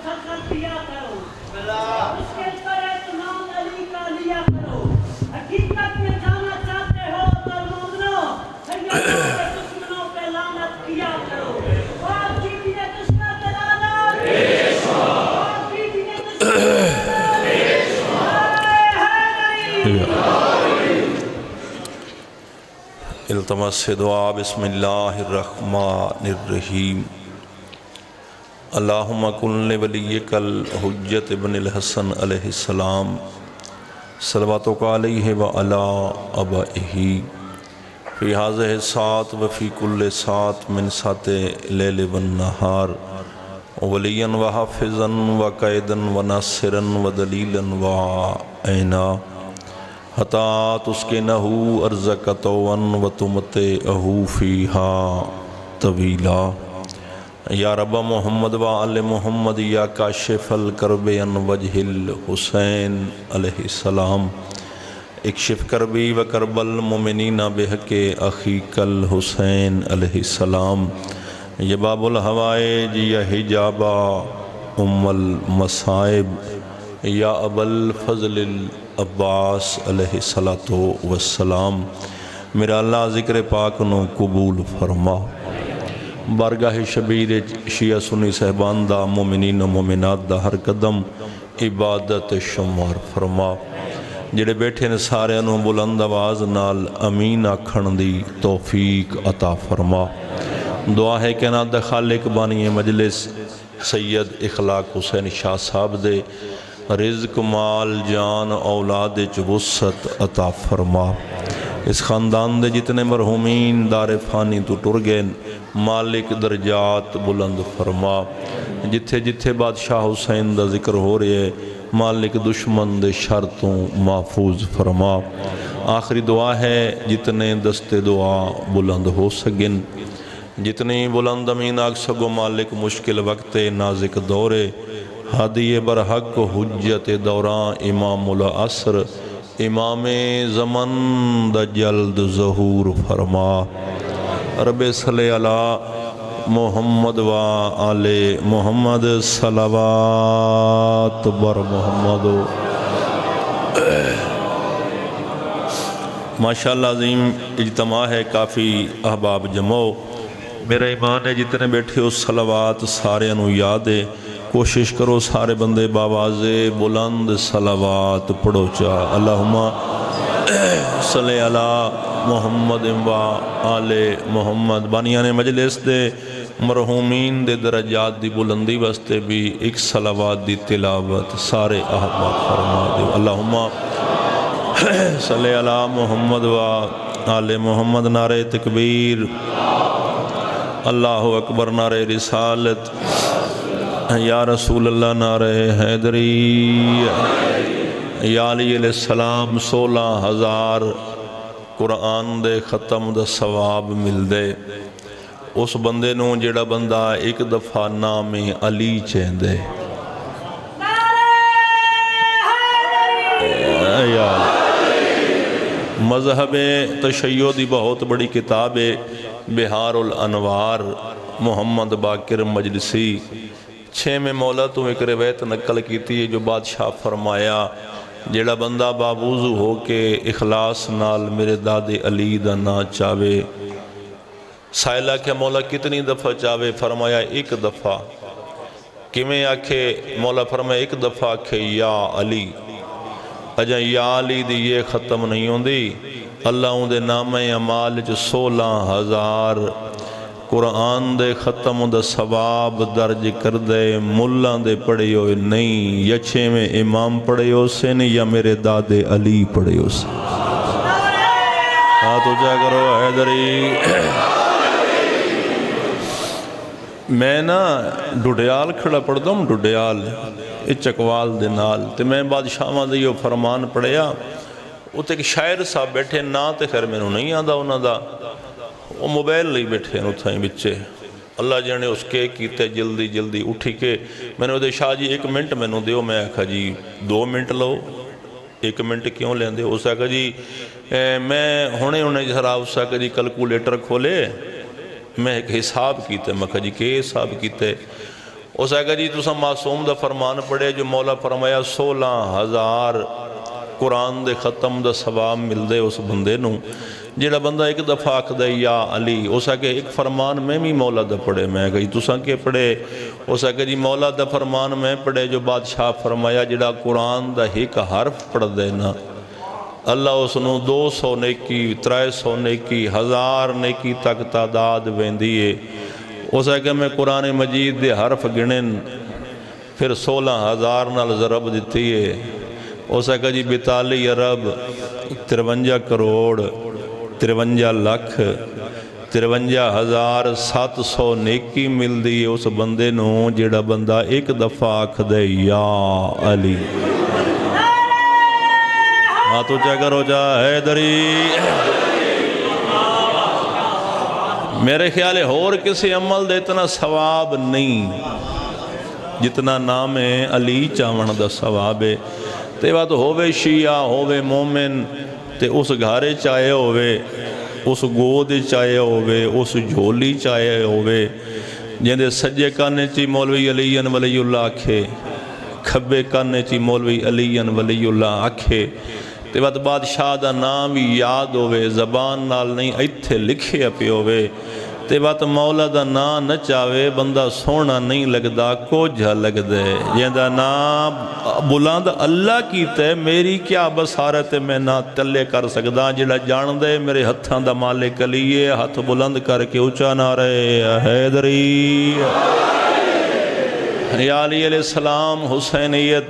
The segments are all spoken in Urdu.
سرکت دیا کرو، مشکل کرے تو نام علی کا لیا کرو، حقیقت میں جانا چاہتے ہو تو مومنو سیدوں کے دشمنوں پہ لعنت کیا کرو۔ پاک بیوی نے دشمن پہ لعنت، پاک بیوی نے دشمن پہ لعنت، ہائے ہائے۔ التمس دعا بسم اللہ الرحمن الرحیم۔ اللہم کن لولیک الحجت ابن الحسن علیہ السلام صلواتک علیہ وعلی آبائہ فی ہذہ الساعۃ وفی کل ساعۃ من ساعۃ اللیل والنہار ولیا وحافظا وقائدا وناصرا ودلیلا وعینا حتی تسکنہ ارضک طوعا وتمتعہ فیہا طویلا۔ یا رب محمد و آل محمد یا کاشف الکرب عن وجہ الحسین علیہ السلام اکشف کربی و کرب المؤمنین بحق اخیک الحسین علیہ السلام۔ یا باب الحوائج یا حجاب ام المصائب یا ابا الفضل العباس علیہ السلام۔ میرا اللہ ذکر پاک نو قبول فرما، بارگاہ شبیر شیعہ سنی صاحبان دا مومنین و مومنات دا ہر قدم عبادت شمار فرما۔ جڑے بیٹھے نے سارے انہوں بلند آواز نال امین آکھن دی توفیق عطا فرما۔ دعا ہے کہ نہ خالق بانی مجلس سید اخلاق حسین شاہ صاحب دے رزق مال جان اولاد وسعت عطا فرما۔ اس خاندان دے جتنے مرحومین دار فانی تو ٹر گئے مالک درجات بلند فرما۔ جتھے جتھے بادشاہ حسین دا ذکر ہو رہے ہے مالک دشمن دے شرطوں محفوظ فرما۔ آخری دعا ہے جتنے دست دعا بلند ہو سگن، جتنی بلند امین آگ سگو مالک مشکل وقت نازک دورے ہادی برحق حجت دوران امام العصر امام زمن دا جلد ظہور فرما۔ رب صلی علی محمد و آل محمد صلوات بر محمد۔ ماشاءاللہ عظیم اجتماع ہے، کافی احباب جمع۔ میرا ایمان ہے جتنے بیٹھے ہو صلوات سارے انہوں یاد ہے، کوشش کرو سارے بندے باواز بلند صلوات پڑھو چا۔ اللہم صلی علی محمد و آل محمد۔ بانیان مجلس دے مرحومین دے درجات دی بلندی واسطے بھی ایک صلوات دی تلاوت سارے احباب فرما دے۔ اللہم صلی علی محمد و آل محمد۔ نعرہ تکبیر، اللہ اکبر، نعرہ رسالت، یا رسول اللہ، نعرہ حیدری، یا علیہ السلام۔ 16,000 قرآن دے ختم دا ثواب مل دے اس بندے نوں جڑا بندہ ایک دفعہ نام علی چیندے۔ مذہب تشیع دی بہت بڑی کتاب ہے بہار الانوار، محمد باقر مجلسی 6 میں مولا تو ایک روایت نقل کیتی ہے جو بادشاہ فرمایا جیڑا بندہ باوضو ہو کے اخلاص نال میرے داد علی دا نا چاہے، سائلہ کہ مولا کتنی دفعہ چاہے، فرمایا ایک دفعہ۔ کہ میں آکھے مولا فرمایا ایک دفعہ آکھے یا علی، اجا یا علی دی یہ ختم نہیں ہوں دی، اللہ ان دے نام اعمال 16,000 قرآن دے ختم دا ثواب درج کر دے۔ ملان دے پڑھے ہوئے نہیں، یچھے میں امام پڑھے ہو سے نہیں، یا میرے داد علی پڑھے ہو سے۔ ہاتھ اچھا کرو حیدری۔ میں نا ڈوڈیال کھڑا پڑھ دوں، ڈوڈیال چکوال دے نال تے میں بادشاہ دے یہ فرمان پڑھیا، وہ تے ایک شاعر صاحب بیٹھے نا تے خیر میں نو نہیں آدھا انہاں دا، وہ موبائل لئی بیٹھے ہیں اتھائیں بچے، اللہ جانے اس کے کیتے جلدی جلدی اٹھی کے میں نے دے شاہ جی 1 منٹ میں نو دیو، میں کہا جی 2 منٹ لو، 1 منٹ کیوں لیں دے؟ اسے کہا جی میں ہونے جہرا اسے کہا جی کلکولیٹر کھولے، میں ایک حساب کیتے، میں کہا جی کہ حساب کیتے؟ اس آگے جی تسا معصوم دا فرمان پڑھے جو مولا فرمایا 16,000 قرآن دے ختم دا ثواب مل دے اس بندے نوں جیڑا بندہ ایک دفعہ آکھ دے یا علی۔ اس آگے ایک فرمان میں بھی مولا دا پڑھے، میں کہی تسا کے پڑھے؟ اس آگے جی مولا دا فرمان میں پڑھے جو بادشاہ فرمایا جیڑا قرآن دا ایک حرف پڑھ دے نا اللہ اس نوں 200 نیکی 300 نیکی 1000 نیکی تک تعداد ویندی ہے۔ اس آگے میں قرآن مجید دے حرف گنن پھر 16,000 نال ضرب دیتی ہے۔ اس آگے جی 42 ارب 53 کروڑ 53 لاکھ 53,700 نیکی مل دی اس بندے نوں جیڑا بندہ ایک دفعہ آکھ دے یا علی۔ ہاں تو چاہ کرو جا حیدری۔ میرے خیال ہے اور کسی عمل دے اتنا ثواب نہیں جتنا نام علی چاون دا ثواب ہے۔ تے بات ہووے شیعہ ہووے مومن تے اس گھارے چاہے ہووے اس گود چاہے ہووے اس جھولی چاہے ہووے جندے سجے کانے چی مولوی علی ولی اللہ آکھے کھبے کانے چی مولوی علی ولی اللہ آکھے تے بات بادشاہ دا نام بھی یاد ہووے زبان نال نہیں ایتھے لکھے پہ ہووے تے بات مولا دا نام نہ چاہے بندہ سونا نہیں لگدا کوجھا لگ دے جیندہ نام بلند اللہ کیتا ہے میری کیا بصارت میں نہ تلے کر سکدا جڑا جان دے میرے ہتھاں دا مالک علیے ہاتھ بلند کر کے اونچا نہ رہے حیدری یا علی علیہ السلام حسینیت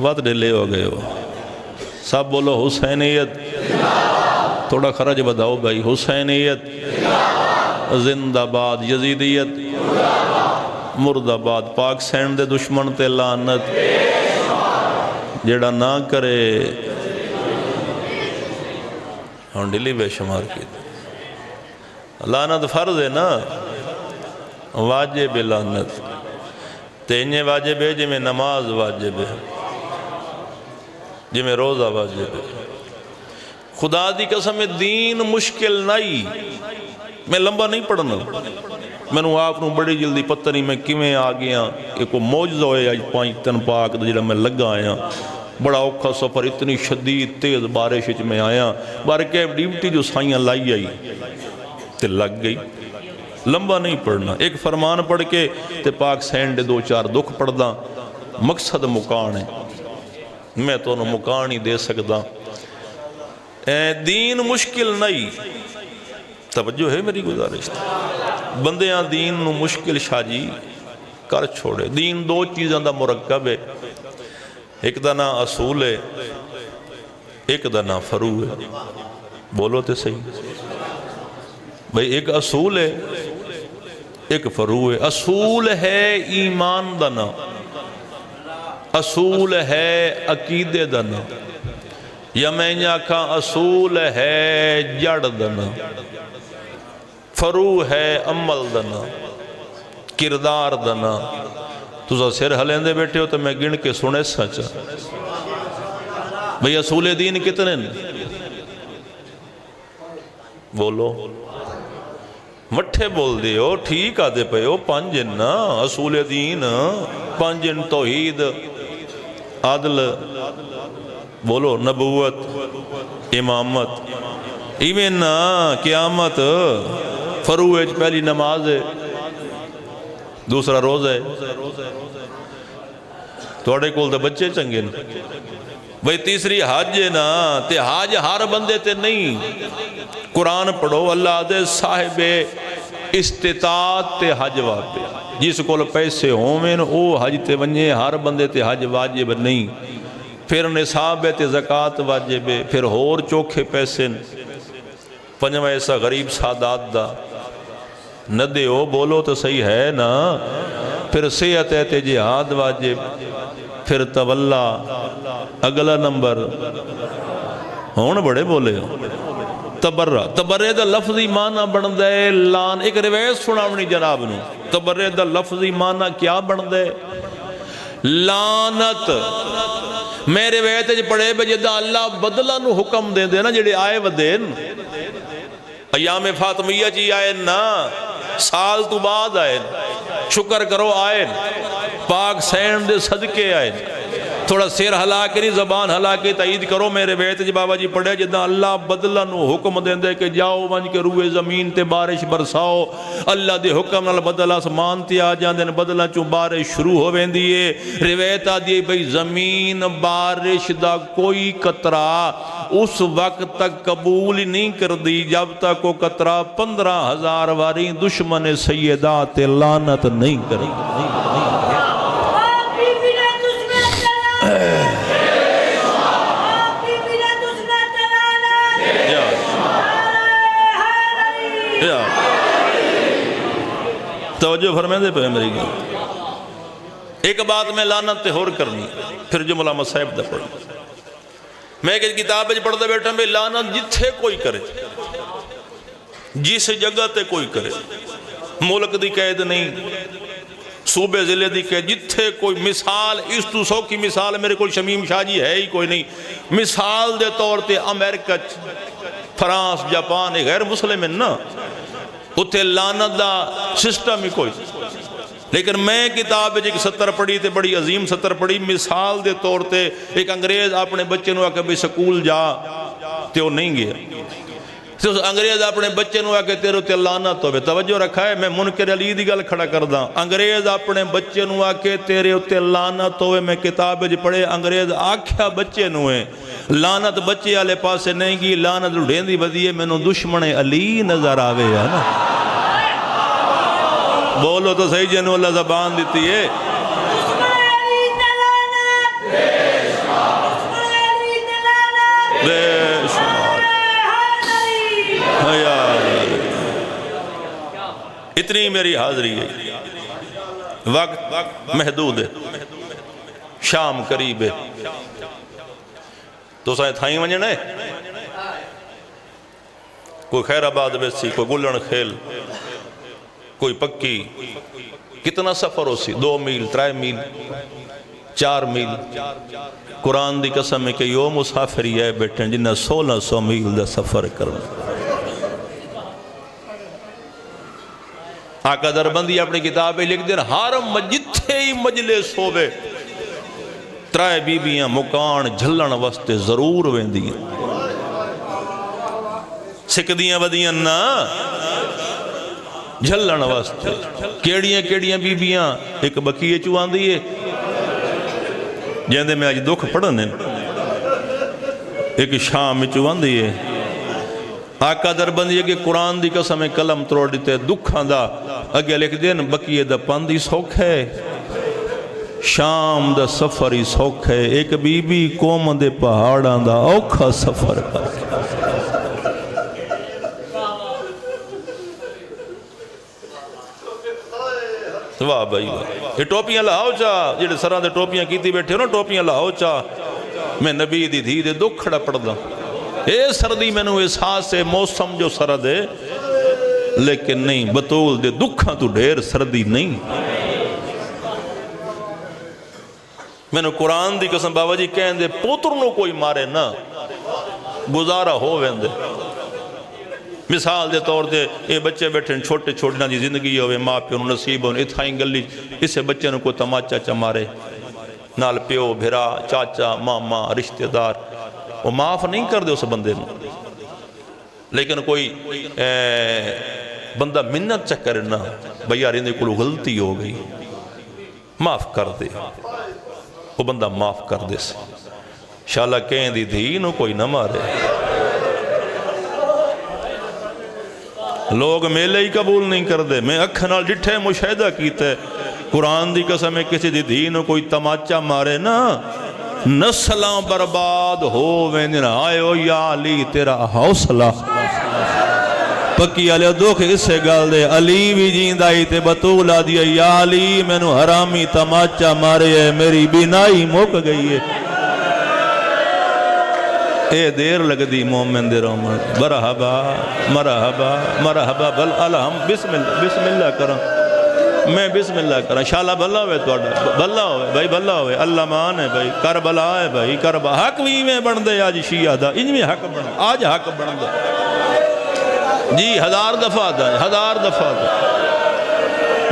وقت ڈلے ہو گئے ہو سب بولو حسینیت تھوڑا خرج بداؤ بھائی حسینیت زندہ باد یزیدیت مرد آباد پاک سینڈ دے دشمن تے لعنت جیڑا نہ کرے ہم ڈلی بے شمار کی لعنت فرض ہے نا واجب لعنت تینجے واجب ہے جی میں نماز واجب ہے جی میں روزہ واجب ہے خدا دی قسم دین مشکل نہیں میں لمبا نہیں پڑھنا میں نے آپ نے بڑی جلدی پتہ نہیں میں کیویں آ گیا ایک موجزہ ہوئے آج 5 دن پاک جڑا میں لگا آیا بڑا اوکھا سفر اتنی شدید تیز بارش میں آیا بارکہ ڈیوٹی جو سائیاں لائی آئی تے لگ گئی لمبا نہیں پڑھنا ایک فرمان پڑھ کے تے پاک سینڈ 2-4 دکھ پڑھ دا مقصد مکان ہے میں تو انہوں مکان ہی دے سکتا دین مشکل نہیں توجہ ہے میری گزارش بندیاں دین نو مشکل شاجی کر چھوڑے دین 2 چیزاں دا مرکب ہے ایک دا نا اصول ہے ایک دا نا فرو ہے بولو تے صحیح بھئی ایک اصول ہے ایک فرو ہے اصول ہے ایمان دا نا اصول ہے عقیدے دا نا یا میں نے آکھا اصول ہے جڑ دنا فرو ہے عمل دنا کردار دنا تو سر ہلیں دے بیٹھے ہو تو میں گن کے سنے سچا بھئی اصول دین کتنے بولو مٹھے بول دے ہو ٹھیک آدھے پہ ہو 5 نا اصول دین 5 توحید عدل بولو نبوت امامت ایمین قیامت فروج پہلی نماز ہے دوسرا روز ہے توڑے کول تے بچے چنگے نا بھئی تیسری حج ہے نا تے حج ہر بندے تے نہیں قرآن پڑھو اللہ دے صاحب استطاعت تے حج واپے جس کول پیسے ہومن او حج تے ونجے ہر بندے تے حج واجب نہیں پھر نصاب تے زکاة واجب ہے پھر ہور چوکھے پیسے پنجواں ایسا غریب سادات دا نہ دے ہو بولو تو صحیح ہے نا پھر صحت تے جہاد واجب پھر تولا اگلا نمبر ہون بڑے بولے ہو تبرے دا لفظی معنی بن دے لان ایک روایت سناونی جناب نو تبرے دا لفظی معنی کیا بن دے لانت میرے ویتے جو پڑھے بے جدہ اللہ بدلہ نو حکم دے دے نا جڑے آئے ودین ایام فاطمیہ جی آئے نا سال تو بعد آئے شکر کرو آئے پاک سین دے صدقے آئے تھوڑا سیر ہلا کے نہیں زبان ہلا کے تائید کرو میرے بیت جی بابا جی پڑھے جدہ اللہ بدلہ نو حکم دیں دے کہ جاؤ ونج کے روئے زمین تے بارش برساؤ اللہ دے حکم نال بدلہ آسمان تے آ جان دیں بدلہ چوں بارش شروع ہو وین دیئے روایت آ دیئے بھئی زمین بارش دا کوئی قطرہ اس وقت تک قبول ہی نہیں کر دی جب تک وہ قطرہ 15,000 واری دشمن سیدات لعنت نہیں کری توجہ فرمائیں دے پہ میری گل ایک بات میں لعنت تے ہور کرنی پھر جملہ مصائب دا پڑھیں میں ایک کتاب پہ پڑھتے بیٹھا میں لعنت جتھے کوئی کرے جس جگہ تے کوئی کرے ملک دی قید نہیں صوبے ضلع دی قید جتھے کوئی مثال اس تو سو کی مثال میرے کوئی شمیم شاہ جی ہے ہی کوئی نہیں مثال دے طور تے امریکہ فرانس جاپان غیر مسلم ہے نا اتھے لعنت دا سسٹم ہی کوئی لیکن میں کتاب ایک 70 پڑھی تے بڑی عظیم 70 پڑھی مثال دے طور تے ایک انگریز اپنے بچے نو آکے بھی سکول جا تے وہ نہیں گیا تے اس انگریز اپنے بچے نو آکے تیرے تے لعنت ہوئے توجہ رکھا ہے میں منکر علی دی گل کھڑا کر دا انگریز اپنے بچے نو آکے تیرے تے لعنت ہوئے میں کتاب جو پڑھے انگریز آکھیا بچے نو ہے لعنت بچے والے پاسے نہیں گی لعنت لڑھین دی بدیے میں نو دشمن علی نظر آوے ہے نا بولو تو صحیح جنو اللہ زبان دیتی ہے بے شمار اتنی میری حاضری ہے وقت محدود ہے شام قریب ہے تو سائیں تھائیں ونجنے کوئی خیر آباد بیسی کوئی گلن کھیل کوئی پکی کتنا سفر ہو سی 2 میل 3 میل 4 میل قرآن دی قسم ہے کہ یو مسافری ہے بیٹھیں جنہ 1600 میل دا سفر کرنا آقا دربندی اپنی کتابیں لکھ دیں ہر جتھے ہی مجلس ہوئے 3 بیبیاں مکان جھلن واسطے ضرور ویندیاں سکدیاں ودیاں نا جھلن واسطے کیڑیاں بیبیاں ایک بکیے چوان دیئے جہندے میں آج دکھ پڑھنے ایک شام میں چوان دیئے آقا دربندی ہے کہ قرآن دی قسم قلم تروڑ دیتے دکھاں دا اگے لکھ دین بکیے دا پاندی سوکھ ہے شام دا سفر ہی سوکھ ہے ایک بی بی قوم دے پہاڑاں دا اوکھا سفر کر واہ بھائی واہ یہ ٹوپیاں لاؤ چاہ جیڑے سران دے ٹوپیاں کیتی بیٹھے ہو نا ٹوپیاں لاؤ چاہ میں نبی دی دھی دے دکھ کھڑا پڑ دا اے سردی میں نو احساس ہے موسم جو سرد ہے لیکن نہیں بطول دے دکھاں تو ڈھیر سردی نہیں میں نے قرآن دی قسم بابا جی کہیں دے پوتر نو کوئی مارے نا گزارا ہو ویندے مثال دے طور دے یہ بچے بیٹھے چھوٹے چھوٹنا دی زندگی ہوئے ماں پیو نصیب ہوئے اتھائیں گلی اسے بچے نو کوئی تماچا چمارے نال پیو بھرا چاچا ماما رشتہ دار وہ معاف نہیں کر دے اس بندے نو لیکن کوئی بندہ منت چکر نہ بھئی یار اندے کو غلطی ہو گئی معاف کر دے وہ بندہ معاف کر دے سے شاءاللہ کہیں دی دھی نو کوئی نہ مارے لوگ میلے ہی قبول نہیں کر دے میں اکھنال جٹھے مشاہدہ کیتے قرآن دی قسم ہے کسی دی دھی نو کوئی تماچا مارے نا نسلاں برباد ہو ویندن آئے ہو یا علی تیرا حوصلہ پکی علی دکھ اس سے گل دے علی بھی جیندائی تے بطولہ دیا یا علی میں نو حرامی تماچا مارے ہے میری بینائی موک گئی ہے اے دیر لگ دی مومن دے رومن مرحبا مرحبا مرحبا بل الہم بسم اللہ کرم میں بسم اللہ کرا شاءاللہ بھلا ہوئے بھلا ہوئے بھائی بھلا ہوئے اللہ مان ہے بھائی کربلا ہے بھائی کربلا حق بھی میں بن دے آج شیعہ دا انج میں حق بن آج حق بن دے جی 1000 دفعہ دا 1000 دفعہ دا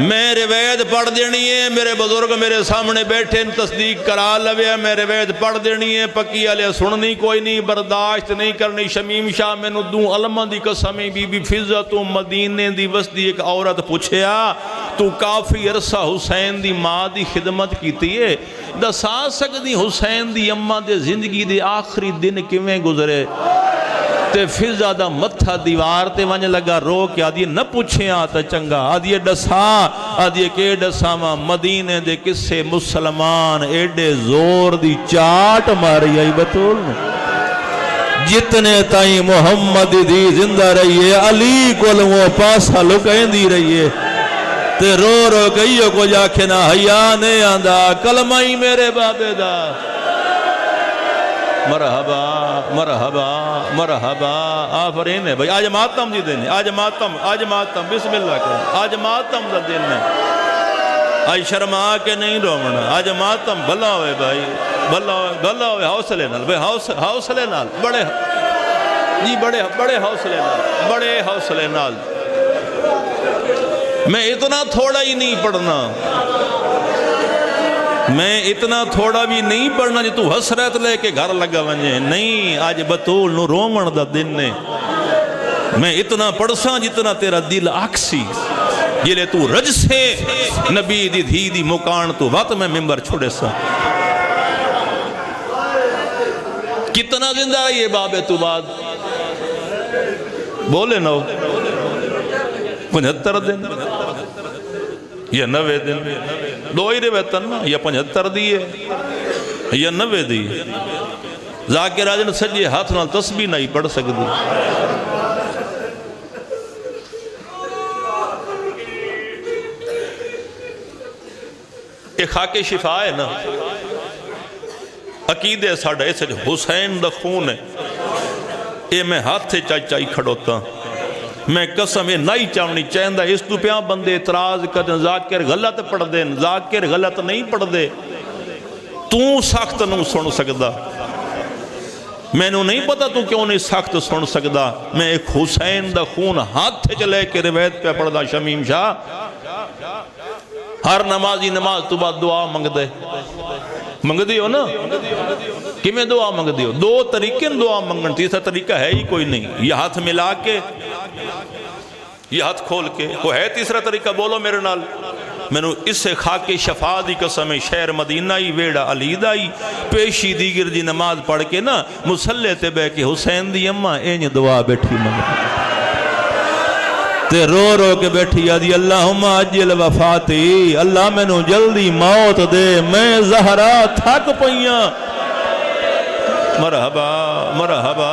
میں روایت پڑھ دینی ہے، میرے بزرگ میرے سامنے بیٹھے تصدیق کرا لویا، میں روایت پڑھ دینی ہے، پکی علیہ سننی کوئی نہیں، برداشت نہیں کرنی۔ شمیم شاہ میں نو دوں علمہ دی قسمی بی بی فضہ تو مدینے دی وسدی ایک عورت پوچھیا تو کافی عرصہ حسین دی ماں دی خدمت کیتی ہے، دسا سکدی حسین دی اماں دے زندگی دے آخری دن کیویں گزرے؟ تے فضہ دا متھا دیوار تے ونج لگا رو کے آدھی نہ پوچھیاں تا چنگا، آدھی ڈسا، آدھی کہ ڈسا ماں مدینے دے کسے مسلمان ایڈے زور دی چاٹ ماری آئی بطول نے جتنے تائیں محمد دی زندہ رہیے علی کو لوں پاسا لکیں دی رہیے تے رو رو کئیو کو جاکھے نہ حیا نے آندہ کلمہ ہی میرے بابے دا۔ مرحبا مرحبا مرحبا آفرین ہے بھائی، آج ماتم دی دن ہے، آج ماتم بسم اللہ کریں، آج ماتم دا دن ہے، آج شرما کے نہیں رومنا، آج ماتم بھلا ہوئے بھائی، بھلا ہوئے حوصلے نال بھائی، حوصلے نال بڑے جی بڑے حوصلے نال میں اتنا تھوڑا ہی نہیں پڑھنا، میں اتنا تھوڑا بھی نہیں پڑھنا جی تو حسرت لے کے گھر لگا ونجے، نہیں آج بطول نو رومن دا دن نے، میں اتنا پڑھساں جتنا تیرا دل آکسی جلے تو رج سے نبی دی دھی دی مکان تو وقت میں ممبر چھوڑے سا۔ کتنا زندہ ہے یہ بابے تو بعد بولے نو 75 دن یا 90 دن، دو ہی روایتن نا، یا 75 دیئے یا 90 دیئے۔ ذاکر راجن سجے ہاتھ نال تسبیح نہیں پڑھ سکتی۔ ایک خاک شفا ہے نا، عقیدے ساڑھا ایسے حسین دا خون ہے، اے میں ہاتھ سے چائی کھڑوتا میں قسم اے نہیں چاہنی چاہندہ اس تو پیاں بندے اعتراض کریں ذاکر غلط پڑھ دیں، ذاکر غلط نہیں پڑھ دے، تو سخت نو سن سکدا، میں نو نہیں پتا تو کیوں نہیں سخت سن سکدا۔ میں ایک حسین دا خون ہاتھ چلے کے روایت پہ پڑھ دا شمیم شاہ، ہر نمازی نماز تو بعد دعا منگ دے، منگ دیو نا، کمیں دعا منگ دیو؟ دو طریقے دعا منگن، تیسرا طریقہ ہے ہی کوئی نہیں، یہ ہاتھ ملا کے، یہ ہاتھ کھول کے، وہ ہے تیسرا طریقہ بولو میرے نال۔ میں نے اس سے خاک شفا دی قسم شہر مدینہ ہی ویڑا علی دائی پیشی دیگر دی نماز پڑھ کے نا مسلح تے بے کے حسین دی اممہ اینج دعا بیٹھی منگ تے رو رو کے بیٹھی آدھی اللہم عجل وفاتی، اللہ میں نو جلدی موت دے، میں زہرا تھک پئیاں۔ مرحبا مرحبا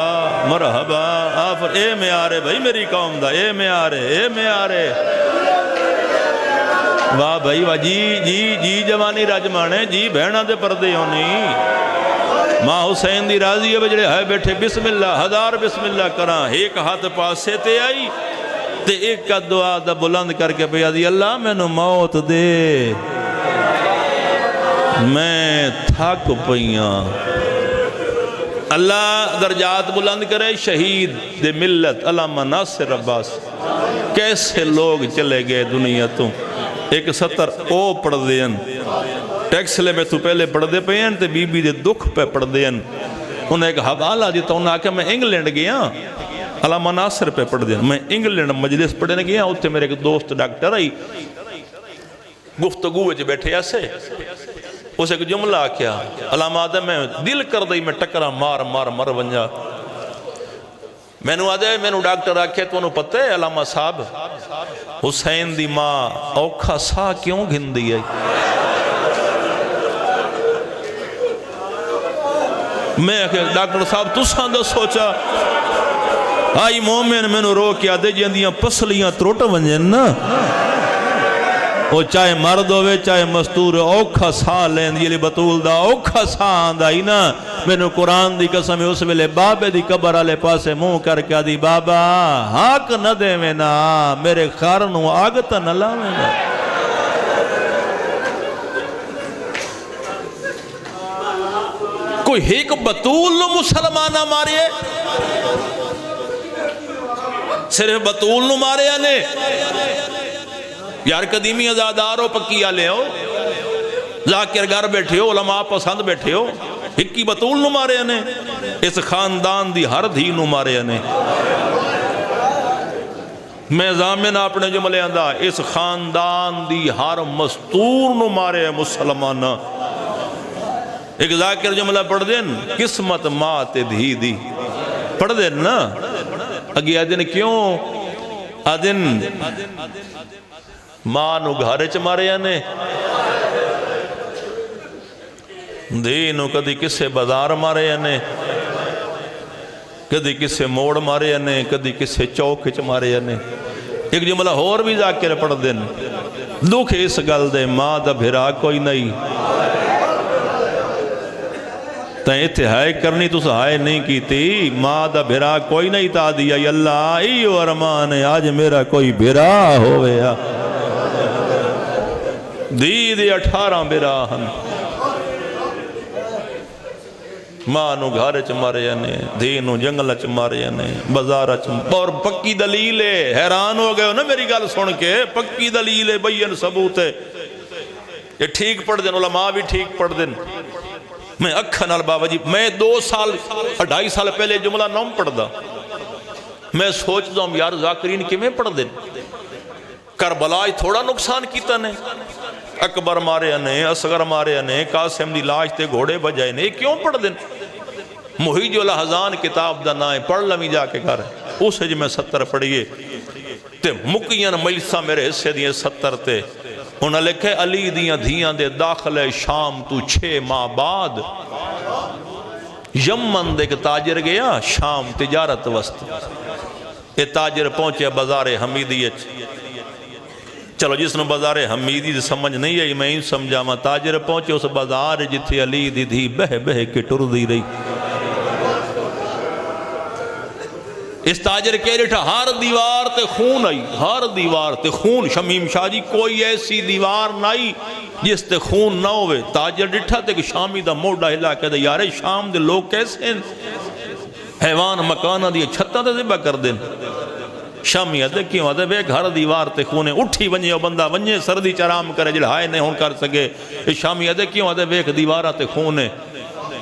مرحبا آفر اے میں آرے بھائی میری قوم دا، اے میں آرے واہ بھائی واہ، جی جوانی راجمانے، جی بہنہ دے پردے ہونی، ماں حسین دی راضی ہے بجڑے ہے بیٹھے بسم اللہ، 1000 بسم اللہ کران، ایک ہاتھ پاسے تے آئی تے ایک کا دعا دا بلند کر کے پہ آدھی اللہ میں نو موت دے، میں تھک پئیاں۔ اللہ درجات بلند کرے، شہید دے ملت علامہ ناصر عباس کیسے لوگ چلے گئے دنیا تو، ایک 70 او پڑھ دین ٹیکس لے میں تو پہلے پڑھ دے پہین تے بی بی دے دکھ پہ پڑھ دین، انہیں ایک حوالہ دیتا انہیں آکے میں انگلینڈ گیا علامہ ناصر پہ پڑھ دین، میں انگلینڈ مجلس پڑھنے گیا، اتھے میرے ایک دوست ڈاکٹر آئی گفتگو وچ بیٹھے ایسے اسے ایک جملہ کیا علامہ آدھے میں دل کر دئی میں ٹکرا مار ونجا، میں نو آدھے میں نو ڈاکٹر آکھے تو انہوں پتہ ہے علامہ صاحب حسین دی ماں اوکھا سا کیوں گھن دی ہے؟ میں ڈاکٹر صاحب تساں دا سوچا آئی مومن میں نو رو کیا دے جیندیاں پسلیاں تروٹ ونجن نا، وہ چاہے مرد ہوئے چاہے مستور اوکھا سا لین یہ بطول دا اوکھا سا آندہ ہی نا، میں نے قرآن دی قسم اس ویلے بابے دی قبر آلے پاسے منہ کر کے دی بابا حق نہ دے میں نا میرے خارنوں آگتا نہ لاویں نا۔ کوئی ایک بطول نو مسلمانہ مارے صرف بطول نو مارے آنے یار قدیمی ازادار ہو، پکی آلے ہو، ذاکر گھر بیٹھے ہو، علماء پسند بیٹھے ہو، ہکی بطول نو مارے نے، اس خاندان دی ہر دھی نو مارے نے۔ میں ضامن اپنے جملے آندہ اس خاندان دی ہر مستور نو مارے مسلمانہ۔ ایک ذاکر جملہ پڑھ دین، قسمت مات دھی دی، پڑھ دین نا اگی آدن کیوں آدن ماں نو گھارے چ مارے نے، دھی نو کدی کسے بازار مارے نے، کدی کسے موڑ مارے نے، کدی کسے چوک چ مارے نے۔ ایک جملہ اور بھی ذاکر پڑھ دین، دکھ اس گل دے ماں دا بھرا کوئی نہیں، تائیں اتحائے کرنی تو سہائے نہیں کی تھی، ماں دا بھرا کوئی نہیں تا دیا، یا اللہ ایو ارمان ہے آج میرا کوئی بھرا ہویا۔ دی دی 18 بھرا ہن، ماں نو گھارے چ مارے نے، دھی نو جنگل چ مارے نے، بازار چ، اور پکی دلیل ہے، حیران ہو گئے ہو نا میری گل سن کے، پکی دلیل ہے، بین ثبوت ہے، یہ ٹھیک پڑھ دین، علماء بھی ٹھیک پڑھ دین۔ میں اکھا نال بابا جی، میں 2 سال 2.5 سال پہلے جملہ نام پڑھ دا، میں سوچ دا ہوں یار ذاکرین کی میں پڑھ دین، کربلا تھوڑا نقصان کیتا نے، اکبر مارے نے، اصغر مارے نے، قاسم دی لاش تے گھوڑے بجائے نے، کیوں پڑھ دین؟ محیج الاحزان کتاب دا نائیں پڑھ لمی جا کے گھر، اسے جو میں 70 پڑھئے تے مکیاں مجلسہ میرے حصے دیئے 70 تے، انہاں لکھے علی دیاں دھیاں دے داخل شام تو 6 ماہ بعد یمن دے ایک تاجر گیا شام تجارت وسط، یہ تاجر پہنچے بازار حمیدیت، چلو جس نے بازار حمیدی سے سمجھ نہیں آئی میں ہی سمجھا، میں تاجر پہنچے اس بازار جتھے علی دی دھی بہ بہ کے ٹر دی رہی، اس تاجر کہہ رہا ہر دیوار تے خون آئی، ہر دیوار تے خون، شمیم شاہ جی کوئی ایسی دیوار نائی جس تے خون نہ ہوئے، تاجر ڈٹھا تے کہ شامی دا موڑا ہلا کہہ دے یارے شام دے لوگ کیسے ہیں، حیوان مکانہ دی چھتہ تے ذبح کر دیں، شامی آدھے کیوں آدھے بے گھر دیوار تے خونے اٹھی ونجے او بندہ ونجے سردی چرام کرے جل ہائے نہیں ہون کر سکے، شامی آدھے کیوں آدھے بے دیوارہ تے خونے،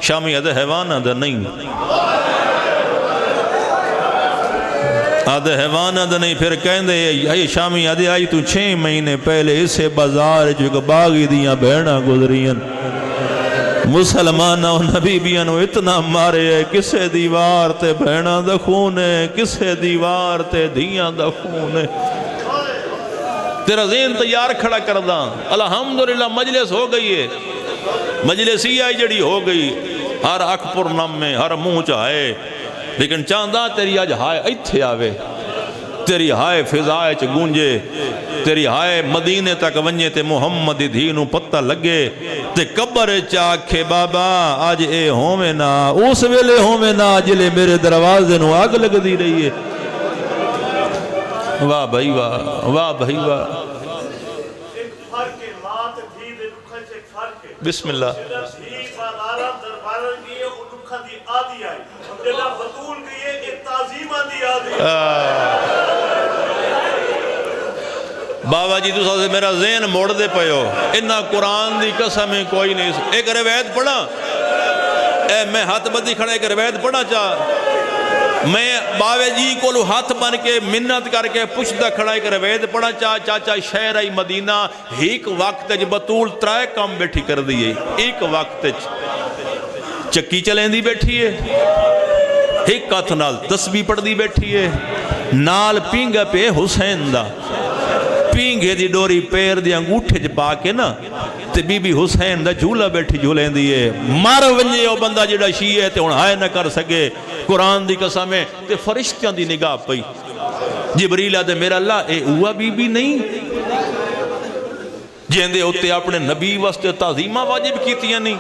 شامی آدھے حیوان آدھے نہیں، آدھے حیوان آدھے نہیں، پھر کہیں دے شامی آدھے آئی تو 6 مہینے پہلے اسے بازار جو باغی دیاں بہنہ گزرین، مسلمانہ و نبی بیانو اتنا مارے ہے، کسے دیوار تے بہنہ دا خون ہے، کسے دیوار تے دیاں دا خون ہے، تیرا ذہن تیار کھڑا کرداں، الحمدللہ مجلس ہو گئی ہے، مجلسی آئی جڑی ہو گئی، ہر اکپر نم میں ہر منہ چاہے، لیکن چاندہ تیری آج ہائے ایتھے آوے، تیری ہائے فضائے چ گونجے، تیری ہائے مدینے تک ونجے تے محمد دھینو پتہ لگے، تے قبر چاکھے بابا آج اے ہومیں نا، اس ویلے ہومیں نا جلے میرے دروازے نو آگ لگ دی رہی ہے، واہ بھائی واہ، واہ بھائی واہ، بسم اللہ، بابا جی تو سے میرا ذہن موڑ دے پہو، انہا قرآن دی قسم میں کوئی نہیں، ایک روایت پڑھا، اے میں ہاتھ بدی کھڑا ایک روایت پڑھا چاہ، میں باوے جی کو ہاتھ بن کے منت کر کے پشتہ کھڑا ایک روایت پڑھا چاہ، چاچا شہر آئی مدینہ، ایک وقت جو بطول 3 کام بیٹھی کر دیئے، ایک وقت چکی چلیں دی بیٹھی ہے، ایک کاتھ نال تسبیح پڑھ دی بیٹھی ہے، نال پینگا پہ حسین دا، پینگے دی ڈوری پیر دی انگوٹھے جپا کے نا تے بی بی حسین دا جھولا بیٹھی جھولیں دیئے، مار ونجے او بندہ جڑا شیعہ ہے تے ہن ہائے نہ کر سکے، قرآن دی قسم ہے تے فرشتیاں دی نگاہ پئی، جبریل آدھے میرا اللہ اے اوہ بی بی نہیں، جیندے ہوتے اپنے نبی واسطے تعظیمہ واجب کیتیاں نہیں،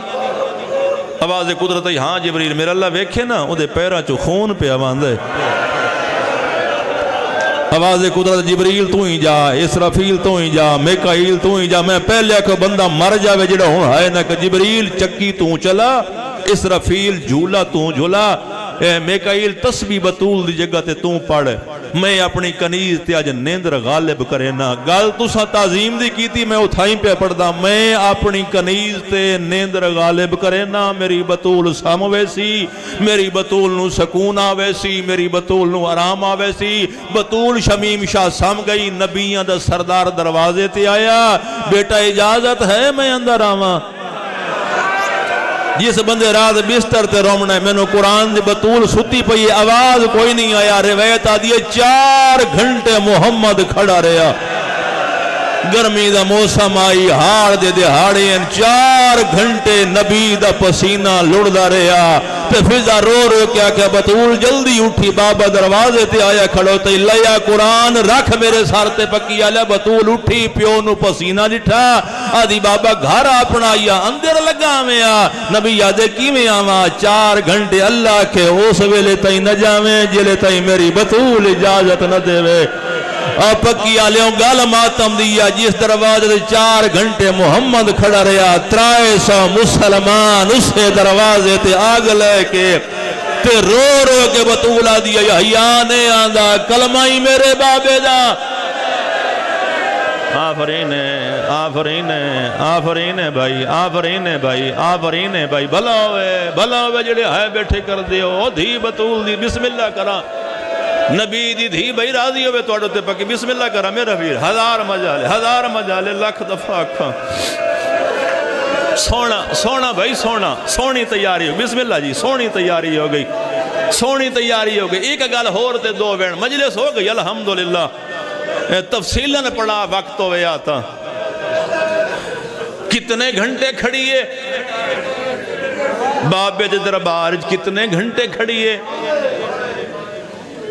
آواز قدرت ہے ہاں جبریل میرا اللہ ویکھے نا او دے پیرا چو خون پہ آواز ہے، آواز قدرت جبریل تو ہی جا، اسرافیل تو ہی جا، میکائیل تو ہی جا، میں پہلے کہ بندہ مر جاوے جڑا ہوں ہے نا کہ جبریل چکی تو چلا، اسرافیل جھولا تو جھولا، اے میکائیل تسبیح بطول دی جگہ تے تو پڑھ، میں اپنی کنیز تے اج نیندر غالب کرے نا، گل تساں تعظیم دی کیتی میں اتھائیں پہ پڑھدا، میں اپنی کنیز تے نیندر غالب کرے نا، میری بطول سام ویسی، میری بطول نو سکون آوے سی، میری بطول نو آرام آوے سی۔ بطول شمیم شاہ سام گئی، نبیاں دا سردار دروازے تے آیا، بیٹا اجازت ہے میں اندر آواں؟ جس بندے رات بستر تے رومنا ہے، میں نے قرآن دی بطول ستی پئی، آواز کوئی نہیں آیا، روایت آدھی ہے 4 گھنٹے محمد کھڑا رہا، گرمی دا موسم آئی، ہاڑ دے دہاڑے 4 گھنٹے نبی دا پسینہ لڑدا رہا، تے فضا رو رو کیا کہ بطول جلدی اٹھی، بابا دروازے تے آیا کھڑو تے لیا قرآن رکھ میرے سار تے پکی آلیا، بطول اٹھی پیو نو پسینہ لٹھا، آدھی بابا گھر اپنا آیا اندر لگا میں نبی آدھے کی میں آواں 4 گھنٹے اللہ کے اس ویلے تائیں نہ جاویں جلے تائیں میری بطول اجازت نہ دے وے۔ اور پکی آلیوں گال ماتم دیا، جس دروازے 4 گھنٹے محمد کھڑا رہا، 300 مسلمان اسے دروازے تے آگ لے کے تے رو رو کے بطولہ دیا، یحیانے آندہ کلمائی میرے بابے دا، آفرین ہے، آفرین ہے، آفرین ہے بھائی، آفرین ہے بھائی، آفرین ہے بھائی، بھلا ہوئے جڑے ہے بیٹھے کر دیو، دھی بطول دی بسم اللہ کرا، نبی دی دھی بھائی راضی ہوئے تو اڑتے پکی بسم اللہ کرا میرا ویر، 1000 مجالے لکھ دفعہ کھا، سونا بھائی سونا، سونی تیاری ہو، بسم اللہ جی، سونی تیاری ہو گئی، سونی تیاری ہو گئی، ایک گل ہور تے 2 وین مجلس ہو گئی الحمدللہ، تفصیلاً پڑھا وقت ہوئے آتا، کتنے گھنٹے کھڑیے بابے دے دربار، کتنے گھنٹے کھڑیے،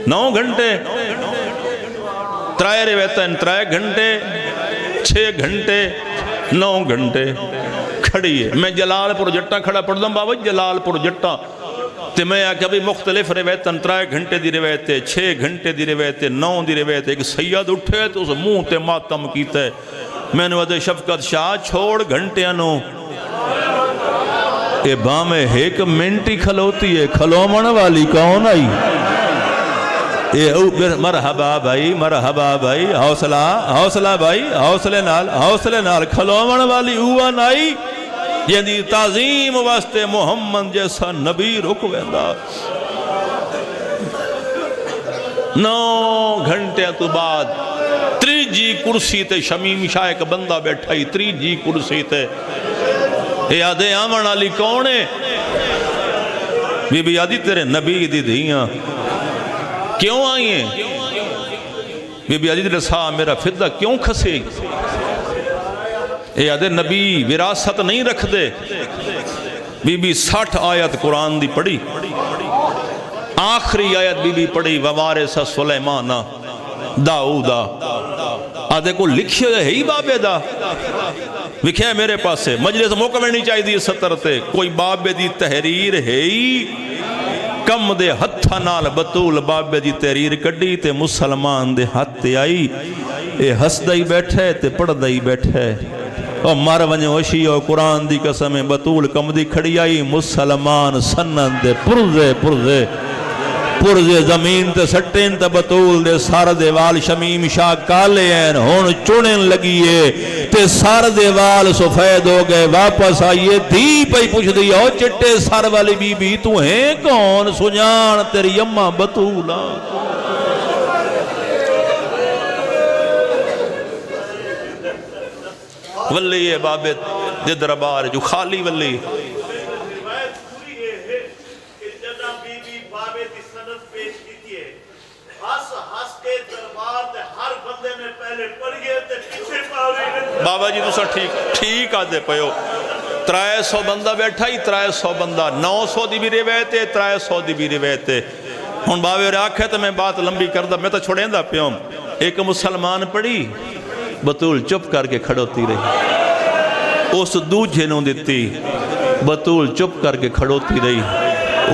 9 گھنٹے، 3 روایتیں 3 گھنٹے، 6 گھنٹے، 9 گھنٹے کھڑیے۔ میں جلال پور جٹا کھڑا پڑھ دوں بابا جلال پور جٹا تے میں آکھا بھی مختلف روایتیں 3 گھنٹے دی روایتیں، 6 گھنٹے دی روایتیں، 9 دی روایتیں، ایک سید اٹھے تو اس منہ تے ماتم کیتا ہے، میں نے وعدے شفقت شاہ چھوڑ گھنٹیاں نو، اے بامے 1 منٹ ہی کھلوتی ہے، کھلومن والی کون آئی؟ مرحبا بھائی، مرحبا بھائی، حوصلہ بھائی، حوصلے نال کھلومن والی ہوا نائی، جیندی تعظیم واسطے محمد جیسا نبی رک ویندا۔ 9 گھنٹے تو بعد 3 کرسی تے شمیم شاہ ایک بندہ بیٹھا ہی 3 کرسی تے، اے آدھے آمن علی کون ہے؟ بی بی آدھی تیرے نبی دی دھیاں کیوں آئی ہیں؟ بی بی عزیز رسا میرا فدہ کیوں کھسے؟ اے آدھے نبی وراثت نہیں رکھ دے، بی بی 60 آیت قرآن دی پڑھی، آخری آیت بی بی پڑھی ووارث سلیمان داؤدا، آدھے کو لکھے ہے ہی بابے دا، لکھے میرے پاس سے مجلس موقع میں نہیں چاہی دی 70 تے، کوئی بابے دی تحریر ہے ہی، کم دے ہتھا نال بطول بابے دی تحریر کڑی تے مسلمان دے ہاتھ تے آئی، اے ہس دائی بیٹھے تے پڑھ دائی بیٹھے، اور مار ونجے وشی اور قرآن دی قسم بطول کم دی کھڑی آئی، مسلمان سنن دے پرزے زمین تے سٹین تے بطول دے سار دے وال شمیم شاہ کالے ہیں، ہون چونن لگیے تے سار دے وال سفید ہو گئے، واپس آئیے دھی پئی پوچھ دیا، او چٹے سار والی بی بی تو ہیں کون؟ سنجان تیری اممہ بطولا۔ ولی بابے دے دربار جو خالی ولی بابا جی تو ٹھیک آدھے پیو 300 بندہ بیٹھا ہی 300 بندہ 900 دی بھی روایت ہے 300 دی بھی روایت ہے ہن باوے راکھے تو میں بات لمبی کردہ میں تو چھوڑیں دا پیوں ایک مسلمان پڑھی بطول چپ کر کے کھڑوتی رہی اس دوجھے نوں دیتی بطول چپ کر کے کھڑوتی رہی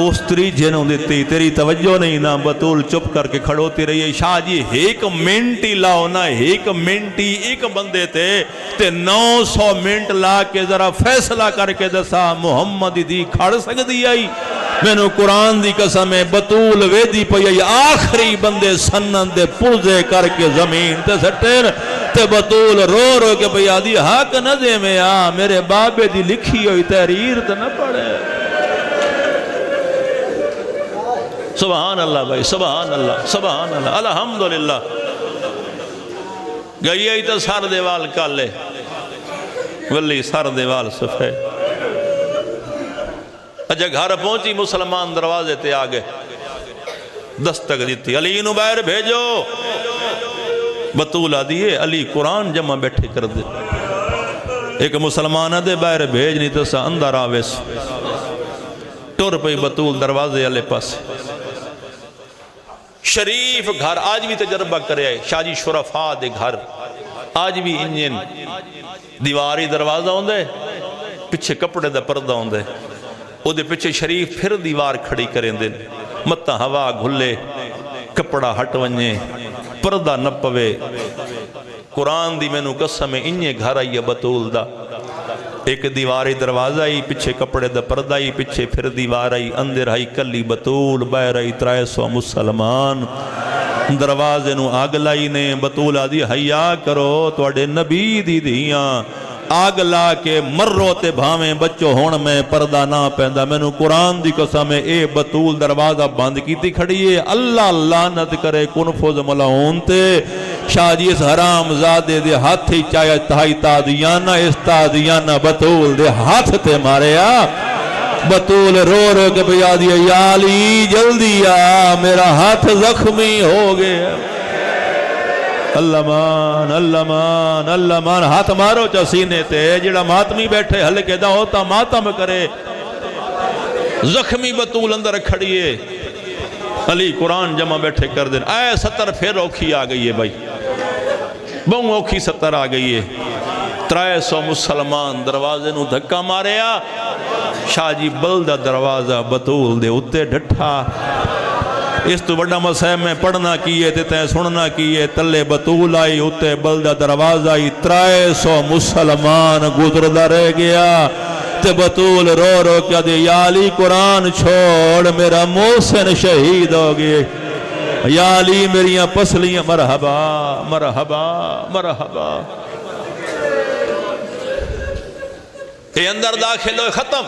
اس تریجھے نوں دیتی تیری توجہ نہیں نا بطول چپ کر کے کھڑوتی رہی شاہ جی ایک منٹ ہی لاؤ نا ایک منٹ ہی ایک بندے تے 900 منٹ لا کے ذرا فیصلہ کر کے دسا محمد دی کھڑ سکتی آئی مینوں قرآن دی قسم ہے بطول ویدی پئی آخری بندے سنن دے پرزے کر کے زمین تے سٹین تے بطول رو رو کے پئی آدھی حق نہ دے میں میرے بابے دی لکھی ہوئی تحریر تے نہ پڑھے سبحان اللہ بھائی سبحان اللہ الحمدللہ گئی ہی تو سر دیوال کالے ولی سر دیوال سفید اجا گھر پہنچی مسلمان دروازے تے آگے دستک دیتی علی نو باہر بھیجو بطولہ دیئے علی قرآن جمع بیٹھے کر دے ایک مسلمان دے باہر بھیج نہیں تو سا اندر آویس ٹور پہ بطول دروازے علی پاس شریف گھر آج بھی تجربہ کرے آئے شاجی شرفا دے گھر آج بھی انجن دیواری دروازہ ہوندے پچھے کپڑے دا پردہ ہوندے او دے پچھے شریف پھر دیوار کھڑی کریں دے متا ہوا گھلے کپڑا ہٹ ونجے پردہ نہ پوے قرآن دی مینوں قسم انجے گھر آئی بطول دا ایک دیواری دروازہ آئی پچھے کپڑے دا پردہ آئی پچھے پھر دیوار آئی اندر آئی کلی بطول باہر آئی 300 مسلمان دروازے نو آگ لائی نے بطول آدھی حیا کرو توڑے نبی دی دیاں آگ لا کے مرو تے بھاویں بچو ہون میں پردہ نہ پہندہ میں نو قرآن دی قسم اے بطول دروازہ بند کیتی کھڑیے اللہ لعنت کرے کنفوز ملعون تے شاہ جی اس حرام زادے دے ہاتھ ہی چاہے تہائی تادیانہ اس تادیانہ بطول دے ہاتھ تے مارے بطول رو رو کے بیا دیا یا علی جلدی میرا ہاتھ زخمی ہو گیا اللہ مان ہاتھ مارو چا سینے تے جڑا ماتمی بیٹھے ہلکے دا ہوتا ماتم کرے زخمی بطول اندر کھڑیے علی قرآن جمع بیٹھے کر دیں اے 70 پھر اوکھی آ گئی ہے بھائی بہوں اوکھی 70 آ گئی ہے 300 مسلمان دروازے نو دھکا مارے شاہ جی بلدہ دروازہ بطول دے اتے ڈھٹھا اس تو بڑا مسئلہ میں پڑھنا کیے تے سننا کیے تلے بطول آئی اتے بلدہ دروازہ آئی 300 مسلمان گزردہ رہ گیا تے بطول رو رو کیا دے یا علی قرآن چھوڑ میرا محسن شہید ہو گئے یا علی میریاں پسلیاں مرحبا مرحبا مرحبا اے اندر داخل ہوئے ختم